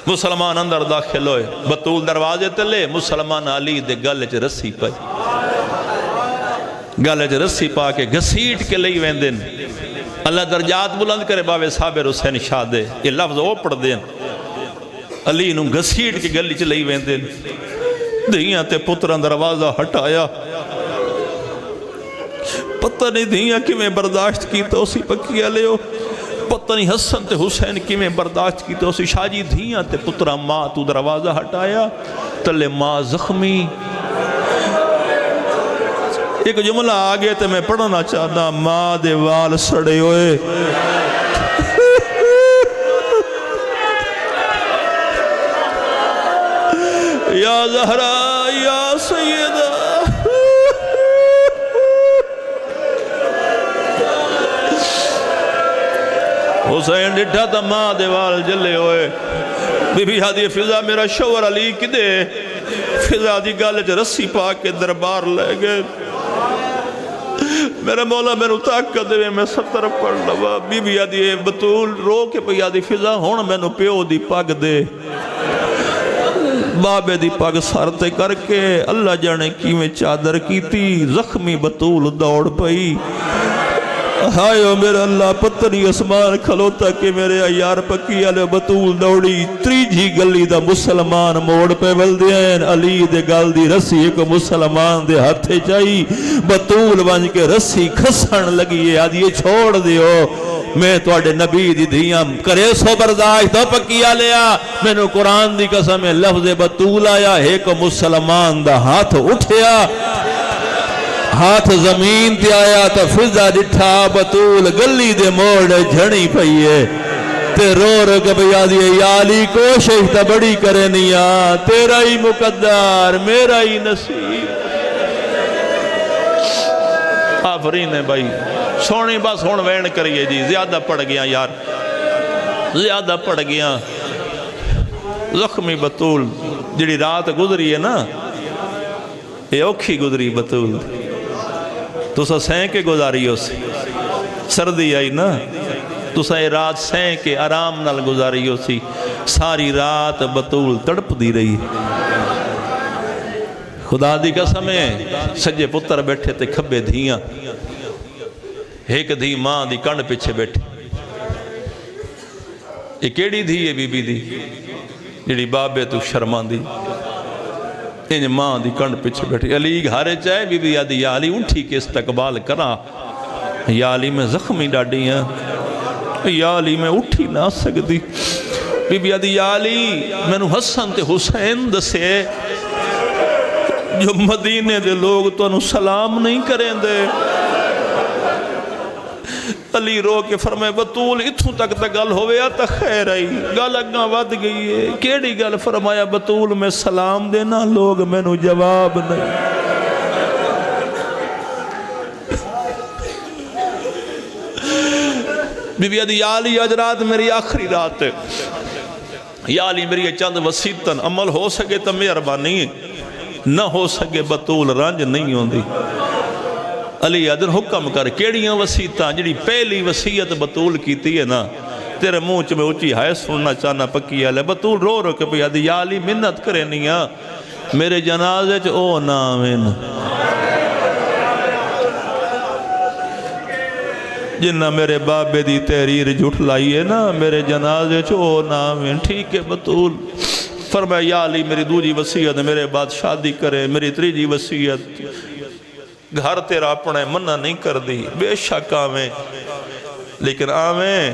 مسلمان اندر داخل ہوئے بطول دروازے تلے مسلمان علی دے گلچ رسی پائی گلچ رسی پا کے گھسیٹ کے لئی ویندن اللہ درجات بلند کرے باوے صابر حسین شاہ دے یہ لفظ او پڑھ دیں علی نو گھسیٹ کے گلچ لئی ویندن دھیاں تے پتران دروازہ ہٹایا پتہ نہیں دھیاں کی میں برداشت کی تو اسی پکیا لے ہو پتہ نہیں حسن تے حسین کی میں برداشت کی تو اسی شاہ جی دھیاں تے پترہ ماں تو دروازہ ہٹایا تلے ماں زخمی ایک جملہ آگے تے میں پڑھنا چاہتا ماں دے وال سڑے ہوئے یا زہرا یا سیدہ حسین ڈٹھا تا ماں دیوال جلے ہوئے بی بی حادی فضا میرا شور علی کدے فضا دی گالج رسی پا کے دربار لے گئے میرا مولا میں طاقت دے میں 70 پڑھ لوا بی بی حادی بطول رو کے پہ حادی فضا ہون میں پیو دی پاگ دے بابے دی پاگ سارتے کر کے اللہ جانے کی میں چادر کی تھی زخمی بطول دوڑ پئی ہائیو میرا اللہ پتنی اسمان کھلوتا کہ میرے ایار پکی علی بطول دوڑی تریجی گلی دا مسلمان موڑ پہ ولدین علی دے گال دی رسی ایک مسلمان دے ہاتھے چاہی بطول بنج کے رسی کھسن لگی ہے آدھی یہ چھوڑ دیو میں توڑے نبی دی دھیاں کرے سو برداشت تو پکیا لیا میں نے قرآن دی قسم لفظ بطول آیا ایک مسلمان دا ہاتھ اٹھیا ہاتھ زمین تے آیا تا فضا ڈٹھا بطول گلی دے موڑ جھڑی پئیے تے رو رو کے بیا دیئے یا علی کوشش تا بڑی کرے نیا تیرا ہی مقدر میرا ہی نصیب آفرین ہے بھائی سونی بس ہون وین کریے جی زیادہ پڑ گیا یار زیادہ پڑ گیا زخمی بطول جڑی رات گزری ہے نا یہ اوکھی گزری بطول تو سا سین کے گزاری ہو سی سردی آئی نا تو سا یہ رات سین کے آرام نال گزاری ہو سی ساری رات بطول تڑپ دی رہی خدا دی قسم ہے سجے پتر بیٹھے تے کھبے دھیاں ایک دھی ماں دی کنڈ پیچھے بیٹھے یہ کیڑی دھی ہے بی بی دی جڑی بابے تو شرمان دی انج ماں دی کنڈ پیچھے بیٹھے علی گھارے چاہے بی بی آدھی یا علی اٹھی کے استقبال کرا یا علی میں زخمی ڈاڑی ہیں یا علی میں اٹھی نہ سکتی بی بی آدھی یا علی میں نو حسن تے حسین دسے جو مدینے دے لوگ تو انہوں سلام نہیں کریں دے علی رو کے فرمائے بطول اتھوں تک گل ہوئے آتا خیر آئی گل اگاں ود گئی ہے کیڑی گل فرمایا بطول میں سلام دینا لوگ میں نو جواب نہیں بی بی آدھی یا علی آج رات میری آخری رات ہے یا علی میری چند وسیعتاً عمل ہو سکے تو مہربانی نہ ہو سکے بطول رنج نہیں ہوندی علی ادھر حکم کر کیڑیاں وسیعتاں جڑی پہلی وسیعت بطول کیتی ہے نا تیرے منہ میں اچھی ہائے سننا چاہنا پکی ہے بطول رو رو کے پی آدھی یا علی منت کرے نہیں میرے جنازے چ او نامن جنہ میرے بابے دی تحریر جھٹ لائی ہے نا میرے جنازے چ او نامن ٹھیک ہے بطول فرمایا یا علی میری دوجی وسیعت میرے بعد شادی کرے میری تریجی وسیعت گھر تیرا اپنے منع نہیں کر دی بے شک آویں لیکن آویں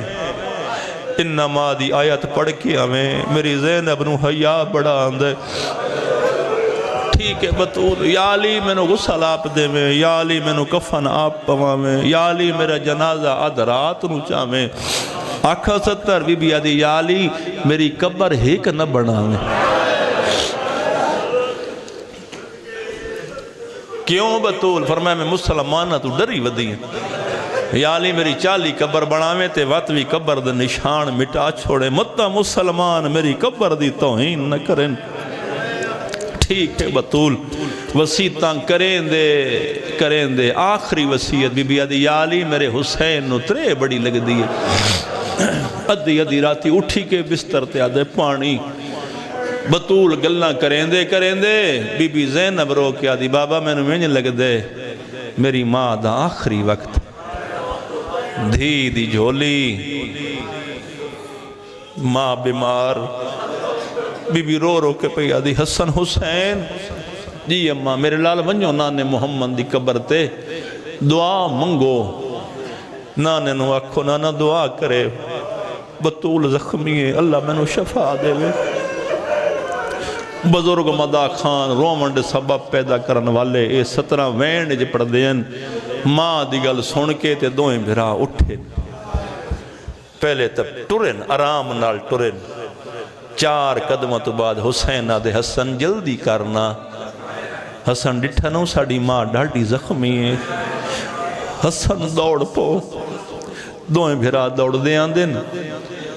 انما دی آیت پڑھ کے آویں میری زینب نو حیا بڑا آندے ٹھیک ہے بطول یا علی میں نو غسل آپ دے میں یا علی میں نو کفن آپ پواویں یا علی میرا جنازہ ادرات نو چاویں آکھا 70 بی بی آدھی یا علی میری قبر ہیک نہ بناویں کیوں بطول فرمایا میں مسلمانہ تو ڈری ودی ہیں یا علی میری 40 قبر بناویں تے واتوی قبر دے نشان مٹا چھوڑے متہ مسلمان میری قبر دی توہین نہ کریں ٹھیک ہے بطول وسیعتاں کریں دے آخری وسیعت بی بی آدھی یا علی میرے حسین نو ترے بڑی لگ دی ہے ادھی راتی اٹھی کے بستر تے آدھے پانی بطول گلنا کریں دے بی بی زینب رو کے آدھی بابا میں نے لگ دے میری ماں دا آخری وقت دھی دی جھولی ماں بیمار بی بی رو رو کے پہ آدھی حسن حسین جی اماں میرے لال ونجو نانے محمد دی قبر تے دعا منگو نانے نو آکھو نانا دعا کرے بطول زخمی ہے اللہ میں نو شفا دے وے بزرگ مدا خان رومنڈ سبب پیدا کرن والے اے 17 وینڈ جے پڑھ دین ماں دی گل سن کے تے دوئیں بھرا اٹھے پہلے تب ٹرن آرام نال ٹرن 4 قدموں تو بعد حسین آدھے حسن جلدی کرنا حسن ڈٹھنوں ساڑی ماں ڈاڑی زخمی ہے حسن دوڑ پو دوئیں بھرا دوڑ دیاں دن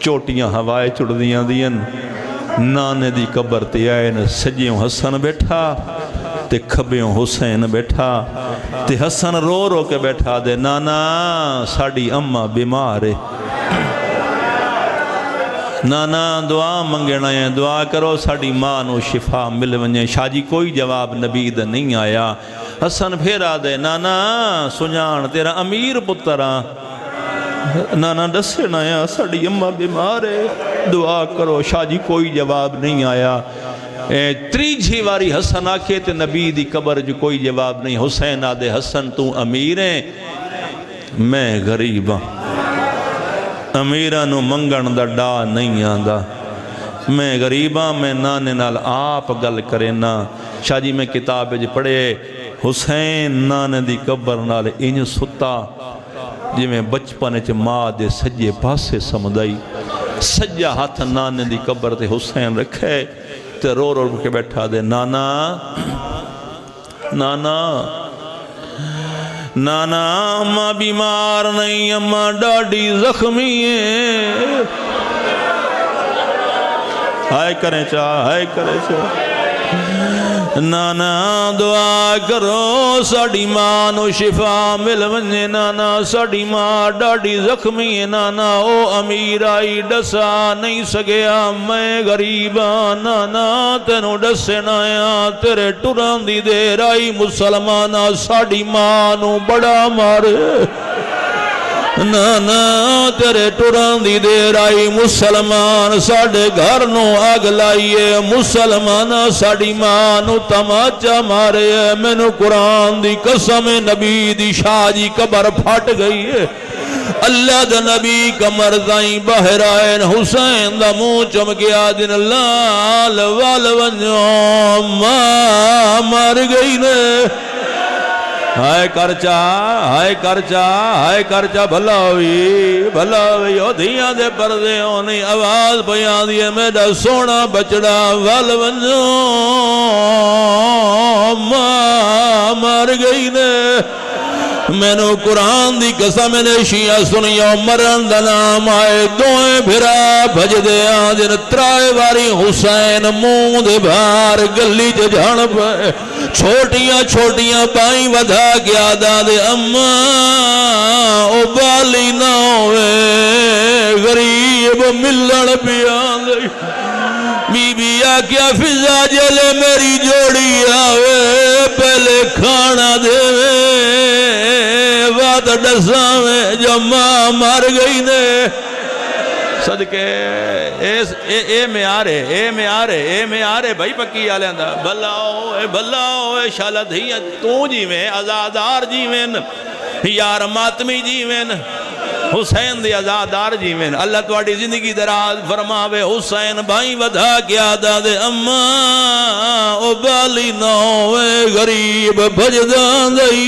چوٹیاں ہوائے چڑ دیاں دین نانے دی قبر تے آئین سجیوں حسن بیٹھا تے کھبیوں حسین بیٹھا تے حسن رو رو کے بیٹھا دے نانا ساڑی اممہ بیمار ہے نانا دعا منگنا ہے دعا کرو ساڑی ماں نو شفا مل ونجے شاہ جی کوئی جواب نبی دا نہیں آیا حسن پھیرا دے نانا سنجان تیرا امیر پتران نانا ڈسے نایا ساڑی اممہ بیمار ہے دعا کرو شاہ جی کوئی جواب نہیں آیا تریجھی واری حسن آکھے تے نبی دی قبر جو کوئی جواب نہیں حسین آدھے حسن تو امیر ہیں میں غریب ہوں امیرانو منگن دا ڈا نہیں آندہ میں غریب ہوں میں نانے نال آپ گل کرینا شاہ جی میں کتاب جی پڑھے حسین نانے دی قبر نال انج ستا جی میں بچپنے چ ماں دے سجے پاسے سمدائی سجا ہاتھ نانے دی قبر تے حسین رکھے تے رو رو کے بیٹھا دے نانا نانا نانا اماں بیمار نہیں اماں ڈاڑی زخمی ہے ہائے کریں چاہ ہائے کریں چاہ نانا دعا کرو ساڑی ماں نو شفا مل ونجے نانا ساڑی ماں ڈاڑی زخمی ہے نانا او امیر آئی ڈسا نہیں سگیا میں غریباں نانا تینو ڈسے نایا تیرے ٹران دی دیر آئی مسلمانہ ساڑی ماں نو بڑا مارے نانا تیرے ٹران دی دیر آئی مسلمان ساڑے گھر نو آگ لائیے مسلمان ساڑی ماں نو تماچا مارے میں نو قرآن دی قسم نبی دی شاہ جی قبر پھٹ گئی ہے اللہ دا نبی کمر دائیں بہرائن حسین دا منہ چمکیا دن لال والونجو ماں مار گئی نے ہائے کرچا ہائے کرچا ہائے کرچا بھلا ہوئی او دھیاں دے پردے ہونی آواز بیان دیئے میرا سونا بچڑا والونجو ماں مار گئی نے میں نو قرآن دی قسم نے شیعہ سنیو مرن دا نام آئے دوئے بھرا بھج دے آجن ترائے واری حسین مون دے بھار گلی جھان پہ چھوٹیاں چھوٹیاں پائیں ودھا گیا دادے اماں او بالی نہ ہوئے غریب ملن پیان دے بی بی آکیا فضا جلے میری جوڑی آوے پہلے کھانا دے بات ڈساویں جو ماں مار گئی نے صدقے اے میں آرے بھائی پکی آلیں دا بھلاؤ اے شالہ دھیاں تو جیویں ازادار جیویں یار ماتمی جیویں حسین دی ازادار جیویں اللہ تواڈی زندگی دراز فرماوے حسین بھائی ودھا کیا دادے اماں او بالی نوے غریب بھجدان دئی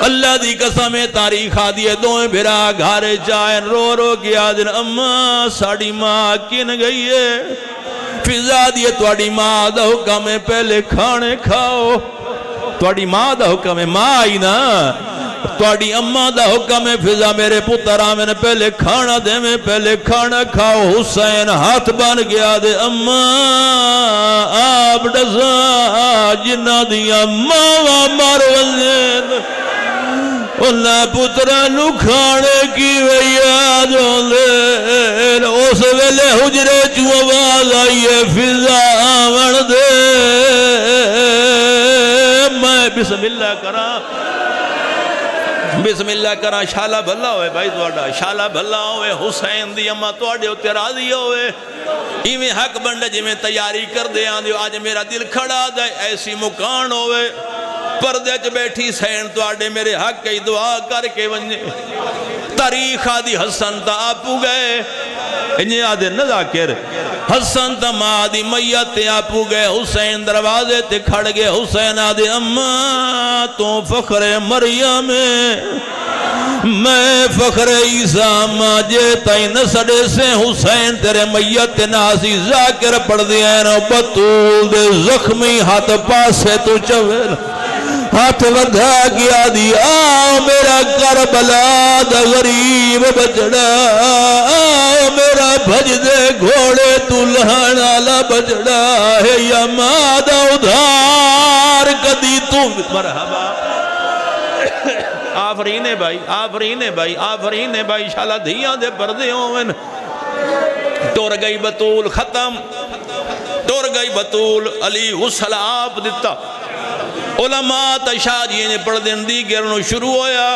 اللہ دی قسم تاریخ آدھیے دوئے بھرا گھارے چائن رو رو کیا دن اماں ساڑی ماں کن گئی ہے فضا دیئے تواڈی ماں دا حکم ہے پہلے کھانے کھاؤ تواڈی ماں دا حکم ہے ماں آئی نا تواڈی اماں دا حکم ہے فضا میرے پتر آمین پہلے کھانا دے میں پہلے کھانا کھاؤ حسین ہاتھ بن گیا دے اماں آپ ڈسا جنہ دی اماں مار وزین اللہ پترانو کھانے کی ویاد ہوندے اس ویلے حجرے چو آواز آئیے فضا آمن دے میں بسم اللہ کرا شالہ بھلا ہوئے بھائی توڑا شالہ بھلا ہوئے حسین دی اماں توڑے ہوتے راضی ہوئے ایویں حق بندے جی میں تیاری کر دے آن آج میرا دل کھڑا دے ایسی مکان ہوئے پردے چ بیٹھی سین توڑے میرے حق کی دعا کر کے ونجے تاریخ آدھی حسن تا آپو گئے انہیں آدھے نذاکر حسن تا ماں آدھی میت آپو گئے حسین دروازے تے کھڑ گئے حسین آدھے اماں تو فخر مریم میں فخر عیسیٰ ماں جے تائی نسڑے سے حسین تیرے میت ناسی ذاکر پڑھ دیا نا بطول دے زخمی ہاتھ پاسے تو چویر ہاتھ ودھا گیا دی آؤ میرا کربلا دا غریب بچڑا آؤ میرا بھج دے گھوڑے تو لہنالا بچڑا ہے یا مادہ ادھار کدی تو مرحبا آفرین بھائی شالہ دھیاں دے پردے ہوئن ٹور گئی بطول ختم ٹور گئی بطول علی غسل آپ دیتا علماء تشاہ جی نے پڑھ دن دی گرنو شروع ہویا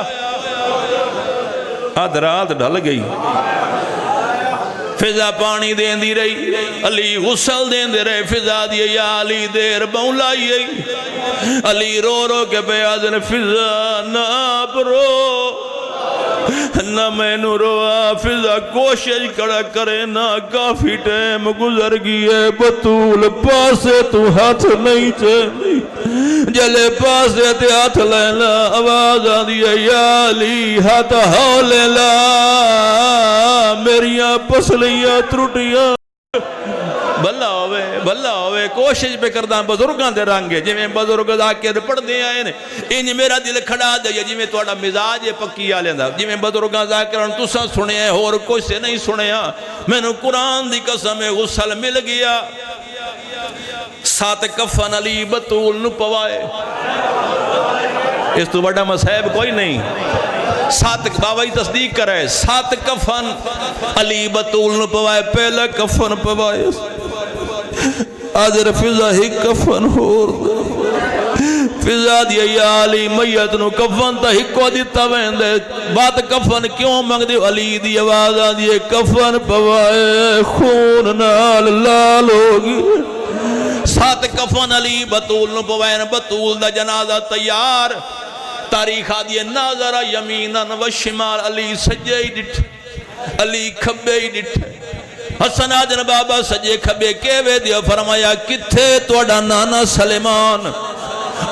آدھ رات ڈھل گئی فضا پانی دین دی رہی علی غسل دین دے رہے فضا دی یا علی دیر بولائی علی رو رو کے بیادن فضا ناپ رو نہ میں نو روا فضا کوشش کڑا کرے نہ کافی ٹیم گزر گئے بطول پاسے تو ہاتھ نہیں چلی جلے پاسے تے ہاتھ لینا آواز آدھیا یا علی ہاتھ ہو لیلا میریاں پسلیاں ترٹیاں بھلا ہوئے کوشش پہ کردہ بزرگاں دے رنگے جی میں بزرگ ذاکر پڑھ دے آئے انج میرا دل کھڑا دے جی میں توڑا مزاج پکی آلے دا جی میں بزرگاں ذاکر تسا سنے ہیں اور کوئی سے نہیں سنے ہیں میں نے قرآن دی قسم غسل مل گیا 7 کفن علی بطول نو پوائے اس تو بڑا مسائب کوئی نہیں 7 بابائی تصدیق کرے 7 کفن علی بطول نو پوائے پہلا کفن پوائے آدھر فضا ہی کفن ہور فضا دیا یا علی میت نو کفن تا ہکو دیتا ویندے بات کفن کیوں مانگ دی علی دی آواز آدھے کفن پوائے خون نال لال ہوگی 7 کفن علی بطول نو پوائن بطول دا جنازہ تیار تاریخ آدھے ناظرہ یمیناً و شمال علی سجے ہی ڈٹھ علی کھبے ہی ڈٹھ حسن آدھن بابا سجے کھبے کے وے دیا فرمایا کتھے توڑا نانا سلیمان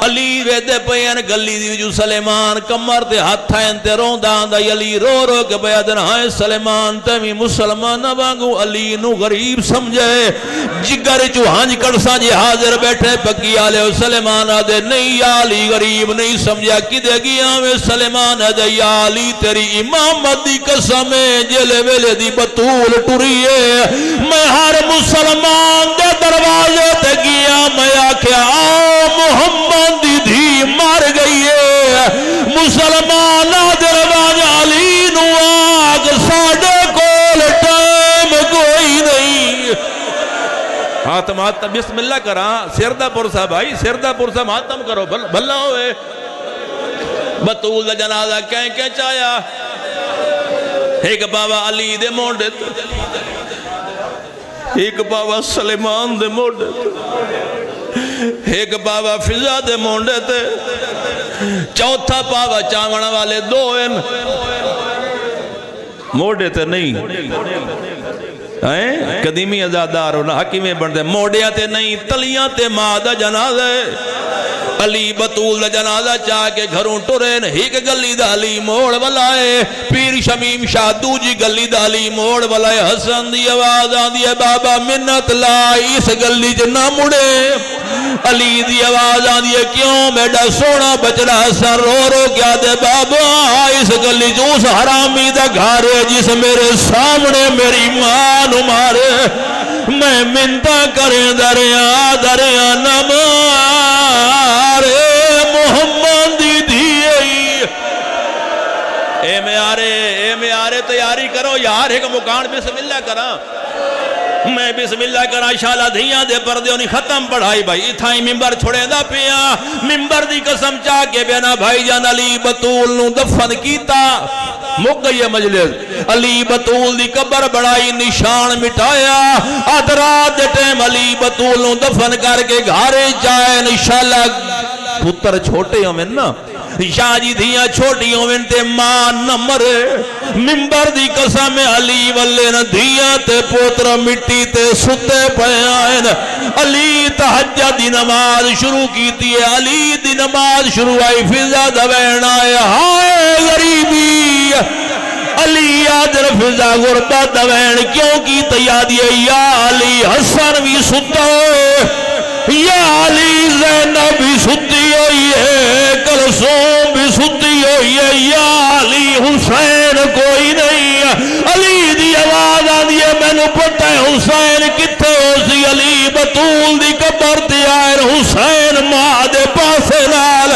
علی ویدے پہین گلی دی جو سلیمان کمر دے ہاتھ آئین تے رون داندہ علی رو رو کے بیادن ہائے سلیمان تیمی مسلمان وانگو علی نو غریب سمجھے جگر جو ہانج کڑسا جی حاضر بیٹھے پکی آلے و سلیمان آدھے نہیں یا علی غریب نہیں سمجھا کی دے گیا میں سلیمان آدھے یا علی تیری امامت دی قسم جلے ویلے دی بطول ٹوریے میں ہر مسلمان دے دروازے تے گیا میں آکھیا آؤ محمد دی دھی مار گئی ہے مسلمان دروازہ علی نو آگ ساڑے کول ٹائم کوئی نہیں ہاتم بسم اللہ کرا سردہ پرسا بھائی سردہ پرسا ماتم کرو بھلا ہوئے بطول دا جنازہ کہیں چایا ایک بابا علی دے موڑے ایک بابا سلیمان دے موڑے ایک بابا فضا دے مونڈے تے چوتھا بابا چاوڑا والے 2 ہیں موڑے تے نہیں قدیمی ازادار ہونا حکیمیں بڑھتے موڑیاں تے نہیں تلیاں تے مادہ جنازہ علی بطول دا جنازہ چاہ کے گھروں ٹورین ایک گلی دا علی موڑ والائے پیر شمیم شاہ دوجی گلی دا علی موڑ والائے حسن دی آواز آن دی بابا منت لائی اس گلی جنا مڑے علی دی آواز آن دی کیوں بیٹا سونا بچڑا حسن رو رو کیا دے بابا اس گلی جو اس حرامی دا گھارے جس میرے سامنے میری ماں نو مارے میں منتا کریں دریا نمارے محمد دی دیئی اے میں آرے تیاری کرو یار ایک مکان بسم اللہ کرا میں بسم اللہ کرا شالا دھیاں دے پردے انہی ختم پڑھائی بھائی اتھائی ممبر چھوڑے دا پیا ممبر دی قسم چاہ کے بینا بھائی جان علی بطول نو دفن کیتا مک گئی مجلس علی بطول دی قبر بڑائی نشان مٹایا ادرات دے ٹیم علی بطول نو دفن کر کے گھارے جائے انشاءاللہ پتر چھوٹے ہوں میں نا شاہ جی دھیاں چھوٹی ہوں تے ماں نہ مرے ممبر دی قسم علی والے نہ دھیاں تے پوتر مٹی تے ستے پہائن علی تحجد دی نماز شروع کیتی ہے علی دی نماز شروع آئی فضا دوین آئے ہائے غریبی علی آدر فضا غربت دوین کیوں کی تیادی ہے یا علی حسن بھی ستا ہے یا علی زینب بھی ستی ہوئی ہے کلثوم بھی ستی ہوئی ہے یا علی حسین کوئی نہیں علی دی آواز آدھی ہے میں نے پتہ ہے حسین کتے ہو سی علی بطول دی قبر تے آئے حسین ماں دے پاسے لال